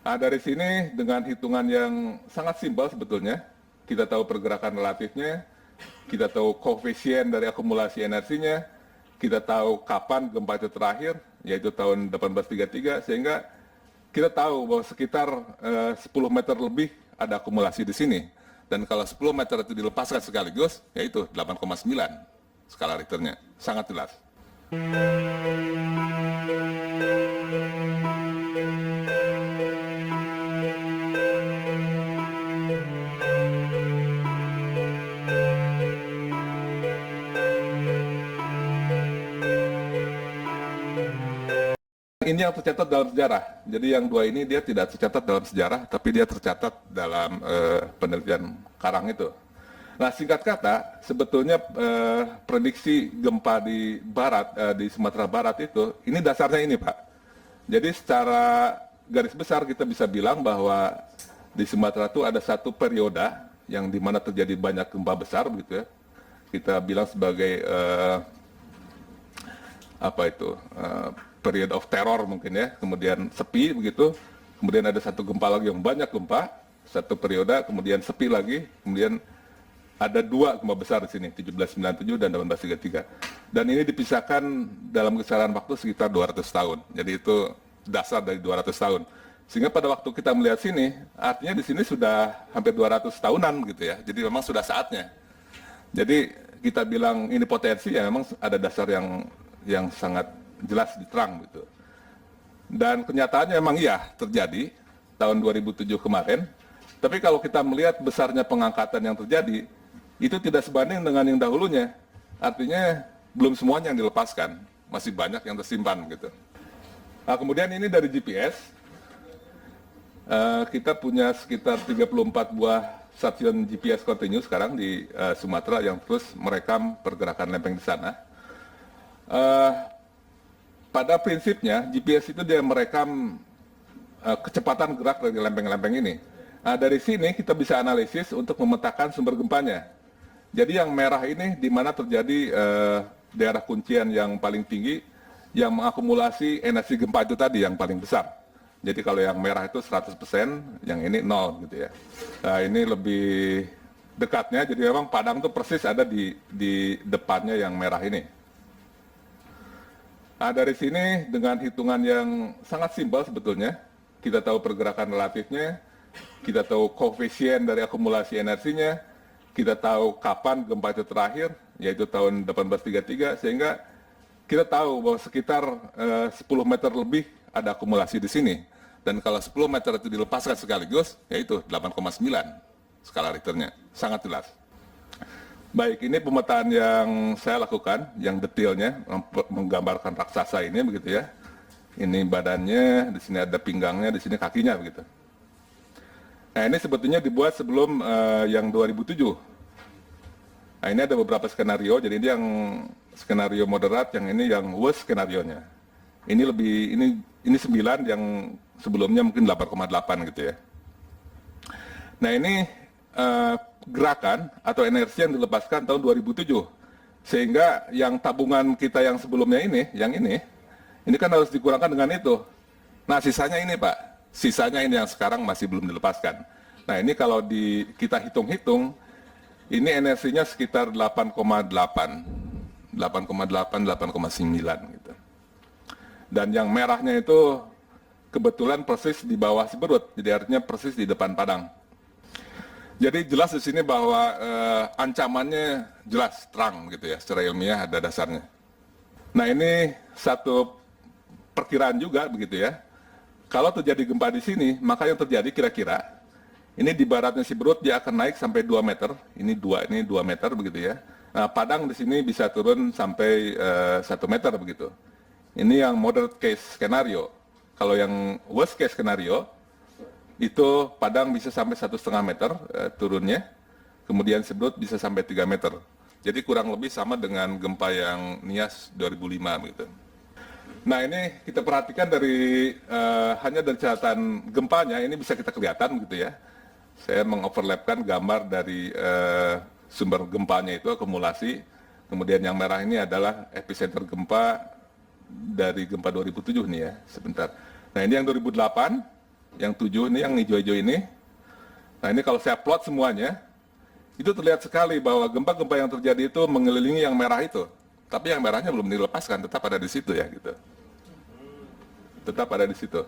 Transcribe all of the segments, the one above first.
Nah, dari sini dengan hitungan yang sangat simpel sebetulnya, kita tahu pergerakan relatifnya, kita tahu koefisien dari akumulasi energinya, kita tahu kapan gempa itu terakhir, yaitu tahun 1833, sehingga kita tahu bahwa sekitar 10 meter lebih ada akumulasi di sini. Dan kalau 10 meter itu dilepaskan sekaligus, yaitu 8,9 skala Richternya. Sangat jelas. Ini yang tercatat dalam sejarah. Jadi yang dua ini dia tidak tercatat dalam sejarah, tapi dia tercatat dalam penelitian Karang itu. Nah, singkat kata, sebetulnya prediksi gempa di barat, di Sumatera Barat itu, ini dasarnya ini, Pak. Jadi secara garis besar kita bisa bilang bahwa di Sumatera itu ada satu periode yang dimana terjadi banyak gempa besar, begitu ya. Kita bilang sebagai period of terror mungkin ya, kemudian sepi begitu, kemudian ada satu gempa lagi yang banyak gempa, satu periode, kemudian sepi lagi, kemudian ada dua gempa besar di sini, 1797 dan 1833. Dan ini dipisahkan dalam kisaran waktu sekitar 200 tahun. Jadi itu dasar dari 200 tahun. Sehingga pada waktu kita melihat sini, artinya di sini sudah hampir 200 tahunan gitu ya. Jadi memang sudah saatnya. Jadi kita bilang ini potensi ya memang ada dasar yang sangat jelas diterang gitu. Dan kenyataannya memang iya terjadi tahun 2007 kemarin. Tapi kalau kita melihat besarnya pengangkatan yang terjadi, itu tidak sebanding dengan yang dahulunya. Artinya belum semuanya yang dilepaskan, masih banyak yang tersimpan gitu. Nah, kemudian ini dari GPS, kita punya sekitar 34 buah stasiun GPS continuous sekarang di Sumatera yang terus merekam pergerakan lempeng di sana. Pada prinsipnya GPS itu dia merekam kecepatan gerak dari lempeng-lempeng ini. Nah, dari sini kita bisa analisis untuk memetakan sumber gempanya. Jadi yang merah ini di mana terjadi daerah kuncian yang paling tinggi yang mengakumulasi energi gempa itu tadi yang paling besar. Jadi kalau yang merah itu 100%, yang ini 0 gitu ya. Nah, ini lebih dekatnya, jadi memang Padang itu persis ada di depannya yang merah ini. Nah, dari sini dengan hitungan yang sangat simpel sebetulnya, kita tahu pergerakan relatifnya, kita tahu koefisien dari akumulasi energinya, kita tahu kapan gempa itu terakhir, yaitu tahun 1833, sehingga kita tahu bahwa sekitar 10 meter lebih ada akumulasi di sini. Dan kalau 10 meter itu dilepaskan sekaligus, yaitu 8,9 skala Richternya. Sangat jelas. Baik, ini pemetaan yang saya lakukan, yang detailnya menggambarkan raksasa ini begitu ya. Ini badannya, di sini ada pinggangnya, di sini kakinya begitu. Nah, ini sebetulnya dibuat sebelum yang 2007. Nah, ini ada beberapa skenario, jadi ini yang skenario moderat, yang ini yang worst skenarionya. Ini lebih, ini 9, yang sebelumnya mungkin 8,8 gitu ya. Nah, ini gerakan atau energi yang dilepaskan tahun 2007. Sehingga yang tabungan kita yang sebelumnya ini kan harus dikurangkan dengan itu. Nah, sisanya ini Pak, sisanya ini yang sekarang masih belum dilepaskan. Nah, ini kalau kita hitung-hitung, ini energinya sekitar 8,8, 8,9 gitu. Dan yang merahnya itu kebetulan persis di bawah Siberut, jadi artinya persis di depan Padang. Jadi jelas di sini bahwa ancamannya jelas terang gitu ya, secara ilmiah ada dasarnya. Nah, ini satu perkiraan juga begitu ya. Kalau terjadi gempa di sini, maka yang terjadi kira-kira ini di baratnya Siberut dia akan naik sampai 2 meter. Ini 2 meter begitu ya. Nah, Padang di sini bisa turun sampai 1 meter begitu. Ini yang moderate case skenario. Kalau yang worst case skenario itu Padang bisa sampai 1,5 meter turunnya, kemudian Siberut bisa sampai 3 meter. Jadi kurang lebih sama dengan gempa yang Nias 2005 gitu. Nah, ini kita perhatikan dari hanya dari catatan gempanya ini bisa kita kelihatan gitu ya. Saya mengoverlapkan gambar dari sumber gempanya itu akumulasi, kemudian yang merah ini adalah epicenter gempa dari gempa 2007 nih ya, sebentar. Nah, ini yang 2008. yang 7 ini, yang hijau-hijau ini. Nah ini kalau saya plot semuanya, itu terlihat sekali bahwa gempa-gempa yang terjadi itu mengelilingi yang merah itu. Tapi yang merahnya belum dilepaskan, tetap ada di situ ya gitu. Tetap ada di situ.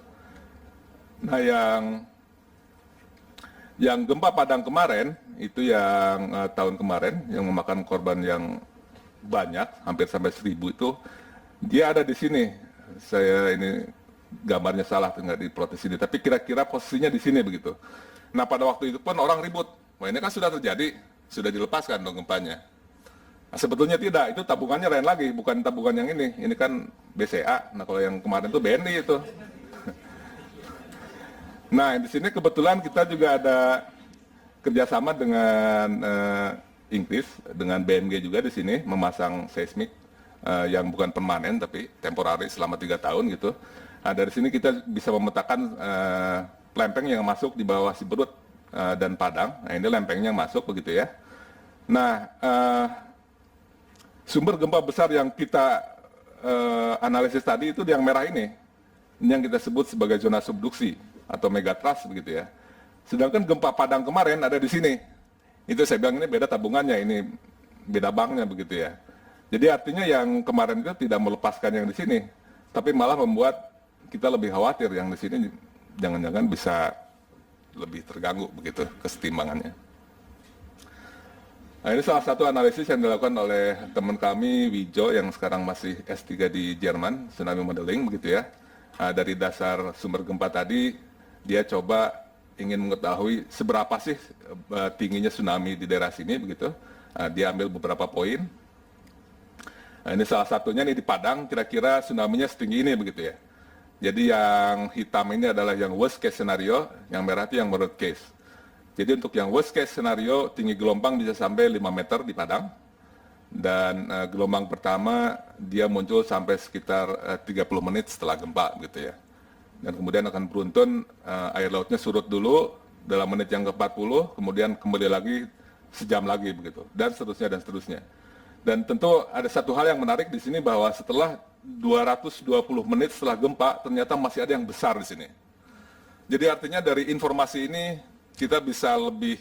Nah yang gempa Padang kemarin, itu yang tahun kemarin, yang memakan korban yang banyak, hampir sampai 1.000 itu, dia ada di sini. Saya ini gambarnya salah, nggak diplot di sini, tapi kira-kira posisinya di sini begitu. Nah pada waktu itu pun orang ribut, wah ini kan sudah terjadi, sudah dilepaskan dong gempanya. Nah, sebetulnya tidak, itu tabungannya lain lagi, bukan tabungan yang ini kan BCA. Nah kalau yang kemarin itu BNI itu. Nah di sini kebetulan kita juga ada kerjasama dengan Inggris, dengan BMG juga di sini memasang seismik yang bukan permanen tapi temporari selama 3 tahun gitu. Nah, dari sini kita bisa memetakan lempeng yang masuk di bawah Siberut dan Padang. Nah ini lempengnya yang masuk begitu ya. Nah sumber gempa besar yang kita analisis tadi itu yang merah ini yang kita sebut sebagai zona subduksi atau megatrust begitu ya. Sedangkan gempa Padang kemarin ada di sini. Itu saya bilang ini beda tabungannya, ini beda banknya begitu ya. Jadi artinya yang kemarin itu tidak melepaskan yang di sini, tapi malah membuat kita lebih khawatir yang di sini jangan-jangan bisa lebih terganggu begitu kesetimbangannya. Nah ini salah satu analisis yang dilakukan oleh teman kami Wijo yang sekarang masih S3 di Jerman, tsunami modeling begitu ya. Nah, dari dasar sumber gempa tadi dia coba ingin mengetahui seberapa sih tingginya tsunami di daerah sini begitu. Dia ambil beberapa poin. Nah, ini salah satunya nih di Padang, kira-kira tsunami-nya setinggi ini begitu ya. Jadi yang hitam ini adalah yang worst case scenario, yang merah itu yang worst case. Jadi untuk yang worst case scenario tinggi gelombang bisa sampai 5 meter di Padang. Dan gelombang pertama dia muncul sampai sekitar 30 menit setelah gempa gitu ya. Dan kemudian akan beruntun air lautnya surut dulu dalam menit yang ke-40, kemudian kembali lagi sejam lagi begitu, dan seterusnya dan seterusnya. Dan tentu ada satu hal yang menarik di sini bahwa setelah 220 menit setelah gempa ternyata masih ada yang besar di sini. Jadi artinya dari informasi ini kita bisa lebih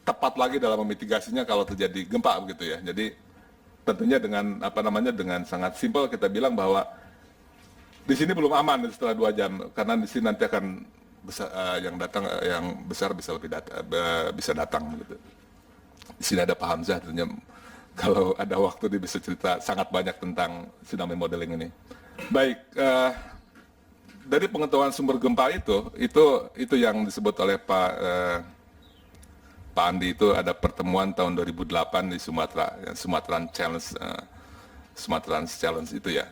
tepat lagi dalam memitigasinya kalau terjadi gempa begitu ya. Jadi tentunya dengan dengan sangat simpel kita bilang bahwa di sini belum aman setelah 2 jam karena di sini nanti akan besar, yang besar bisa lebih bisa datang gitu. Di sini ada Pak Hamzah tentunya kalau ada waktu dia bisa cerita sangat banyak tentang tsunami modeling ini. Baik, dari pengetahuan sumber gempa itu yang disebut oleh Pak Andi itu ada pertemuan tahun 2008 di Sumatera, yang Sumatran Challenge itu ya.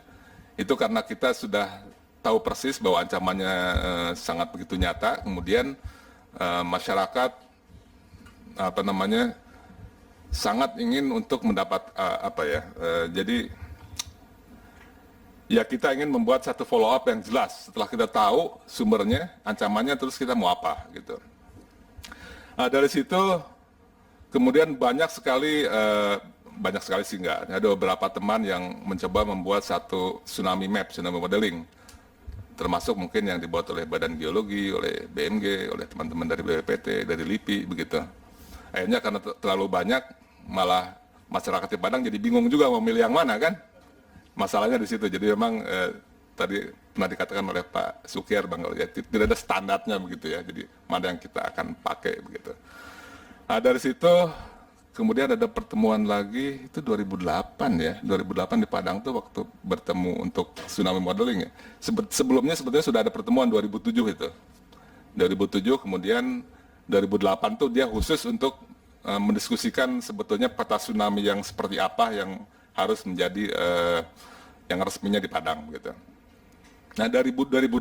Itu karena kita sudah tahu persis bahwa ancamannya sangat begitu nyata, kemudian masyarakat sangat ingin untuk mendapat jadi ya kita ingin membuat satu follow up yang jelas setelah kita tahu sumbernya, ancamannya, terus kita mau apa gitu. Nah, dari situ kemudian banyak sekali sih enggak, ada beberapa teman yang mencoba membuat satu tsunami map, tsunami modeling, termasuk mungkin yang dibuat oleh Badan Geologi, oleh BMG, oleh teman-teman dari BPPT, dari LIPI begitu. Akhirnya karena terlalu banyak, malah masyarakat di Padang jadi bingung juga mau milih yang mana kan. Masalahnya di situ. Jadi memang tadi pernah dikatakan oleh Pak Sukir Bang, ya, tidak ada standarnya begitu ya. Jadi mana yang kita akan pakai begitu. Nah, dari situ kemudian ada pertemuan lagi itu 2008 ya. 2008 di Padang tuh waktu bertemu untuk tsunami modeling ya. Sebelumnya sebetulnya sudah ada pertemuan 2007 itu. 2007 kemudian 2008 tuh dia khusus untuk mendiskusikan sebetulnya peta tsunami yang seperti apa yang harus menjadi yang resminya di Padang gitu. Nah dari 2008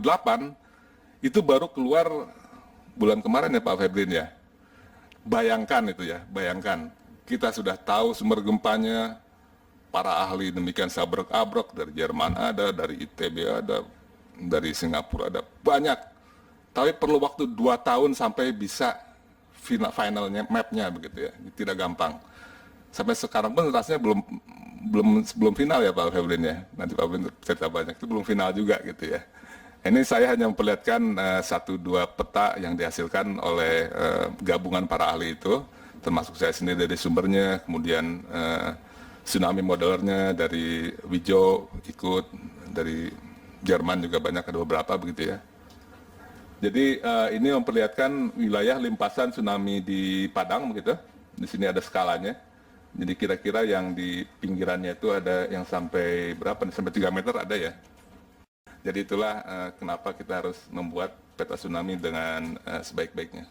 itu baru keluar bulan kemarin ya Pak Febrin ya. Bayangkan itu ya, bayangkan kita sudah tahu sumber gempanya, para ahli demikian sabrek-abrek, dari Jerman ada, dari ITB ada, dari Singapura ada, banyak. Tapi perlu waktu 2 tahun sampai bisa finalnya mapnya begitu ya, tidak gampang. Sampai sekarang pun rasanya belum final ya Pak Febrin ya. Nanti Pak Febrin cerita banyak, itu belum final juga gitu ya. Ini saya hanya memperlihatkan satu dua peta yang dihasilkan oleh gabungan para ahli itu, termasuk saya sendiri dari sumbernya, kemudian tsunami modelernya dari Wijo ikut, dari Jerman juga banyak, ada beberapa begitu ya. Jadi ini memperlihatkan wilayah limpasan tsunami di Padang begitu. Di sini ada skalanya. Jadi kira-kira yang di pinggirannya itu ada yang sampai berapa nih? Sampai 3 meter ada ya. Jadi itulah kenapa kita harus membuat peta tsunami dengan sebaik-baiknya.